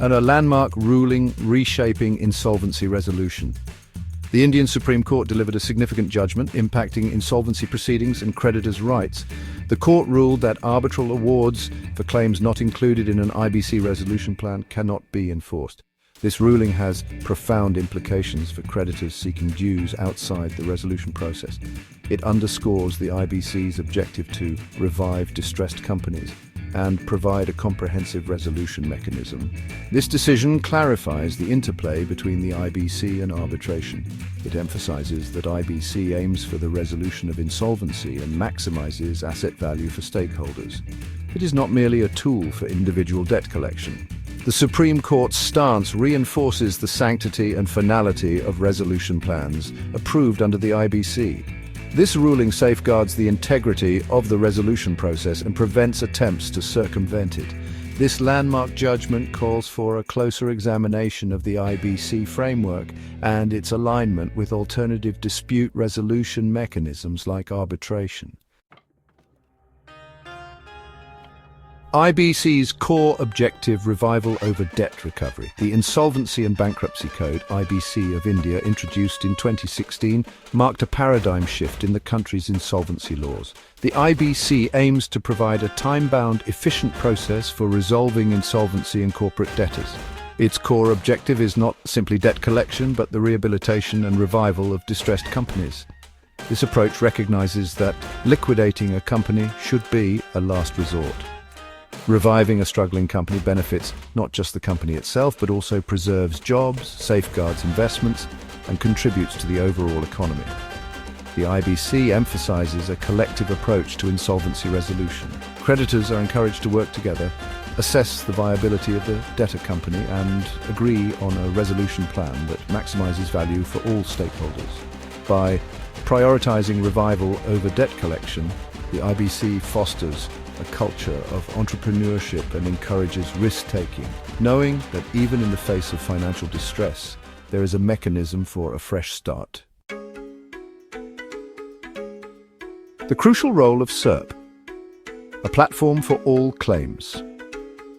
and a landmark ruling reshaping insolvency resolution. The Indian Supreme Court delivered a significant judgment impacting insolvency proceedings and creditors' rights. The court ruled that arbitral awards for claims not included in an IBC resolution plan cannot be enforced. This ruling has profound implications for creditors seeking dues outside the resolution process. It underscores the IBC's objective to revive distressed companies and provide a comprehensive resolution mechanism. This decision clarifies the interplay between the IBC and arbitration. It emphasizes that IBC aims for the resolution of insolvency and maximizes asset value for stakeholders. It is not merely a tool for individual debt collection. The Supreme Court's stance reinforces the sanctity and finality of resolution plans approved under the IBC. This ruling safeguards the integrity of the resolution process and prevents attempts to circumvent it. This landmark judgment calls for a closer examination of the IBC framework and its alignment with alternative dispute resolution mechanisms like arbitration. IBC's core objective: revival over debt recovery. The Insolvency and Bankruptcy Code, IBC of India, introduced in 2016, marked a paradigm shift in the country's insolvency laws. The IBC aims to provide a time-bound, efficient process for resolving insolvency and corporate debtors. Its core objective is not simply debt collection, but the rehabilitation and revival of distressed companies. This approach recognizes that liquidating a company should be a last resort. Reviving a struggling company benefits not just the company itself, but also preserves jobs, safeguards investments, and contributes to the overall economy. The IBC emphasizes a collective approach to insolvency resolution. Creditors are encouraged to work together, assess the viability of the debtor company, and agree on a resolution plan that maximizes value for all stakeholders. By prioritizing revival over debt collection, the IBC fosters a culture of entrepreneurship and encourages risk-taking, knowing that even in the face of financial distress, there is a mechanism for a fresh start. The crucial role of SIRP, a platform for all claims.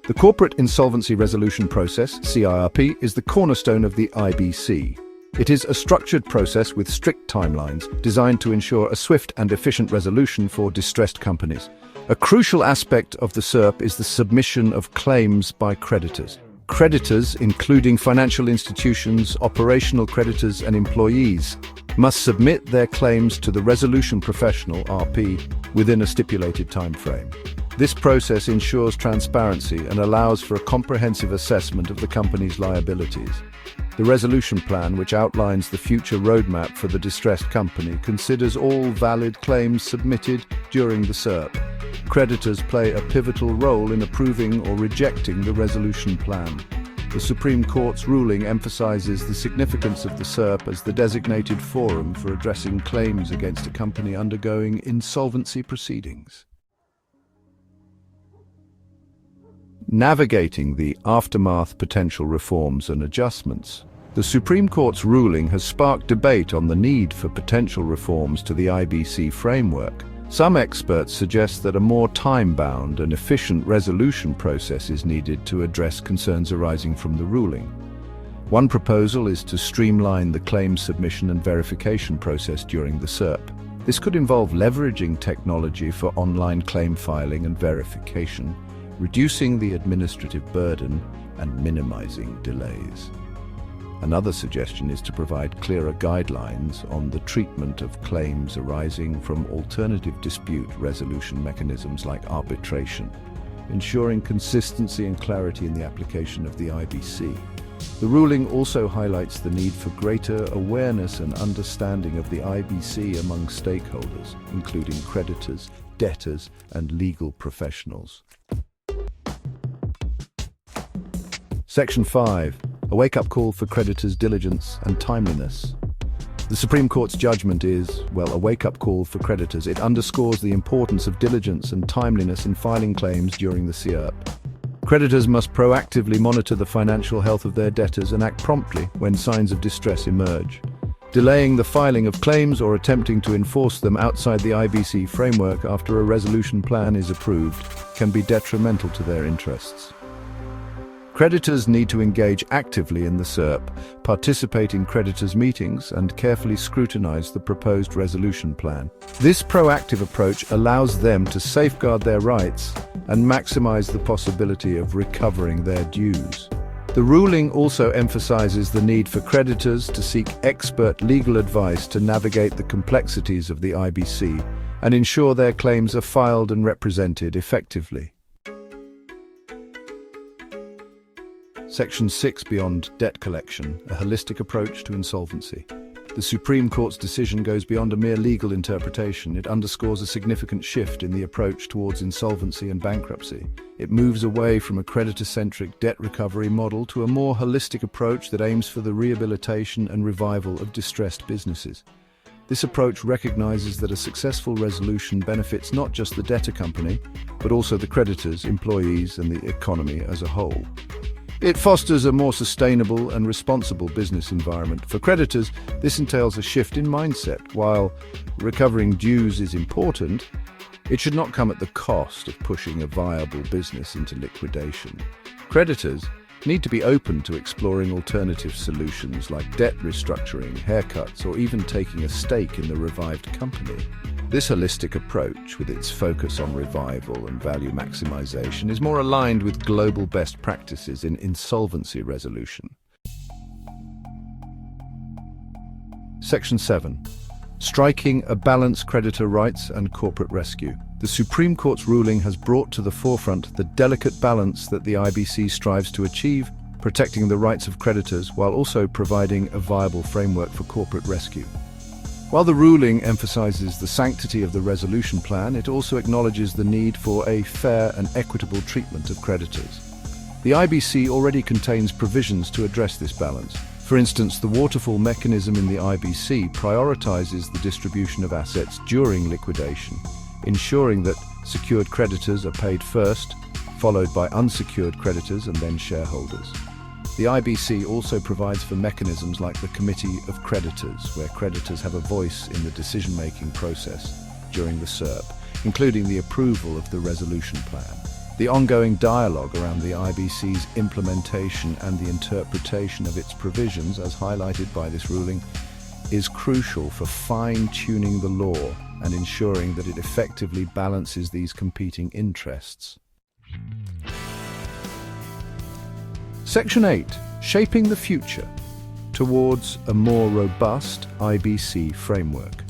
The Corporate Insolvency Resolution Process, CIRP, is the cornerstone of the IBC. It is a structured process with strict timelines designed to ensure a swift and efficient resolution for distressed companies. A crucial aspect of the SIRP is the submission of claims by creditors. Creditors, including financial institutions, operational creditors, and employees, must submit their claims to the resolution professional, RP, within a stipulated time frame. This process ensures transparency and allows for a comprehensive assessment of the company's liabilities. The resolution plan, which outlines the future roadmap for the distressed company, considers all valid claims submitted during the SIRP. Creditors play a pivotal role in approving or rejecting the resolution plan. The Supreme Court's ruling emphasizes the significance of the SIRP as the designated forum for addressing claims against a company undergoing insolvency proceedings. Navigating the aftermath potential reforms and adjustments. The Supreme Court's ruling has sparked debate on the need for potential reforms to the IBC framework. Some experts suggest that a more time-bound and efficient resolution process is needed to address concerns arising from the ruling. One proposal is to streamline the claim submission and verification process during the SIRP. This could involve leveraging technology for online claim filing and verification, reducing the administrative burden and minimizing delays. Another suggestion is to provide clearer guidelines on the treatment of claims arising from alternative dispute resolution mechanisms like arbitration, ensuring consistency and clarity in the application of the IBC. The ruling also highlights the need for greater awareness and understanding of the IBC among stakeholders, including creditors, debtors, and legal professionals. Section 5. A wake-up call for creditors' diligence and timeliness. The Supreme Court's judgment is, a wake-up call for creditors. It underscores the importance of diligence and timeliness in filing claims during the SIRP. Creditors must proactively monitor the financial health of their debtors and act promptly when signs of distress emerge. Delaying the filing of claims or attempting to enforce them outside the IBC framework after a resolution plan is approved can be detrimental to their interests. Creditors need to engage actively in the SERP, participate in creditors' meetings, and carefully scrutinize the proposed resolution plan. This proactive approach allows them to safeguard their rights and maximize the possibility of recovering their dues. The ruling also emphasizes the need for creditors to seek expert legal advice to navigate the complexities of the IBC and ensure their claims are filed and represented effectively. Section 6 Beyond Debt Collection, a holistic approach to insolvency. The Supreme Court's decision goes beyond a mere legal interpretation. It underscores a significant shift in the approach towards insolvency and bankruptcy. It moves away from a creditor-centric debt recovery model to a more holistic approach that aims for the rehabilitation and revival of distressed businesses. This approach recognizes that a successful resolution benefits not just the debtor company, but also the creditors, employees, and the economy as a whole. It fosters a more sustainable and responsible business environment. For creditors, this entails a shift in mindset. While recovering dues is important, it should not come at the cost of pushing a viable business into liquidation. Creditors need to be open to exploring alternative solutions like debt restructuring, haircuts, or even taking a stake in the revived company. This holistic approach, with its focus on revival and value maximization, is more aligned with global best practices in insolvency resolution. Section 7. Striking a balance creditor rights and corporate rescue. The Supreme Court's ruling has brought to the forefront the delicate balance that the IBC strives to achieve, protecting the rights of creditors while also providing a viable framework for corporate rescue. While the ruling emphasizes the sanctity of the resolution plan, it also acknowledges the need for a fair and equitable treatment of creditors. The IBC already contains provisions to address this balance. For instance, the waterfall mechanism in the IBC prioritizes the distribution of assets during liquidation, ensuring that secured creditors are paid first, followed by unsecured creditors and then shareholders. The IBC also provides for mechanisms like the Committee of Creditors, where creditors have a voice in the decision-making process during the SERP, including the approval of the resolution plan. The ongoing dialogue around the IBC's implementation and the interpretation of its provisions, as highlighted by this ruling, is crucial for fine-tuning the law and ensuring that it effectively balances these competing interests. Section 8. Shaping the future towards a more robust IBC framework.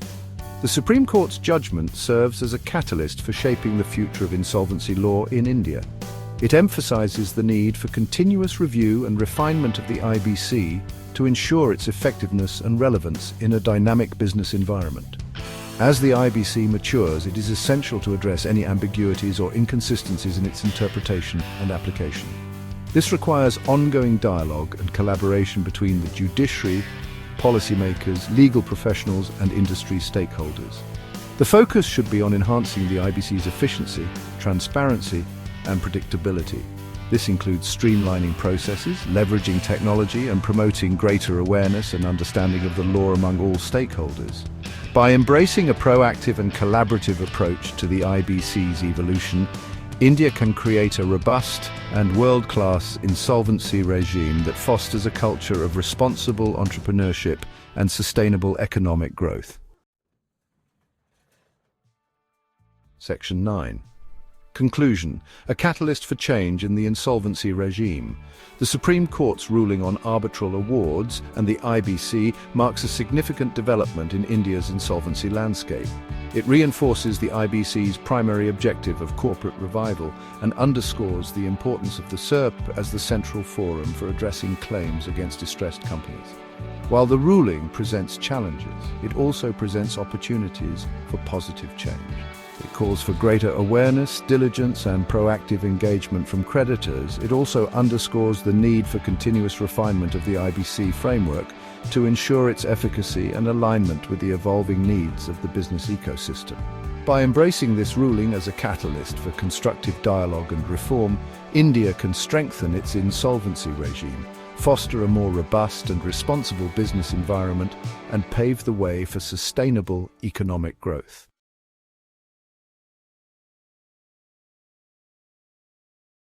The Supreme Court's judgment serves as a catalyst for shaping the future of insolvency law in India. It emphasizes the need for continuous review and refinement of the IBC to ensure its effectiveness and relevance in a dynamic business environment. As the IBC matures, it is essential to address any ambiguities or inconsistencies in its interpretation and application. This requires ongoing dialogue and collaboration between the judiciary, policymakers, legal professionals, and industry stakeholders. The focus should be on enhancing the IBC's efficiency, transparency, and predictability. This includes streamlining processes, leveraging technology, and promoting greater awareness and understanding of the law among all stakeholders. By embracing a proactive and collaborative approach to the IBC's evolution, India can create a robust and world-class insolvency regime that fosters a culture of responsible entrepreneurship and sustainable economic growth. Section 9. Conclusion. A catalyst for change in the insolvency regime. The Supreme Court's ruling on arbitral awards and the IBC marks a significant development in India's insolvency landscape. It reinforces the IBC's primary objective of corporate revival and underscores the importance of the SERP as the central forum for addressing claims against distressed companies. While the ruling presents challenges, it also presents opportunities for positive change. It calls for greater awareness, diligence, and proactive engagement from creditors. It also underscores the need for continuous refinement of the IBC framework to ensure its efficacy and alignment with the evolving needs of the business ecosystem. By embracing this ruling as a catalyst for constructive dialogue and reform, India can strengthen its insolvency regime, foster a more robust and responsible business environment, and pave the way for sustainable economic growth.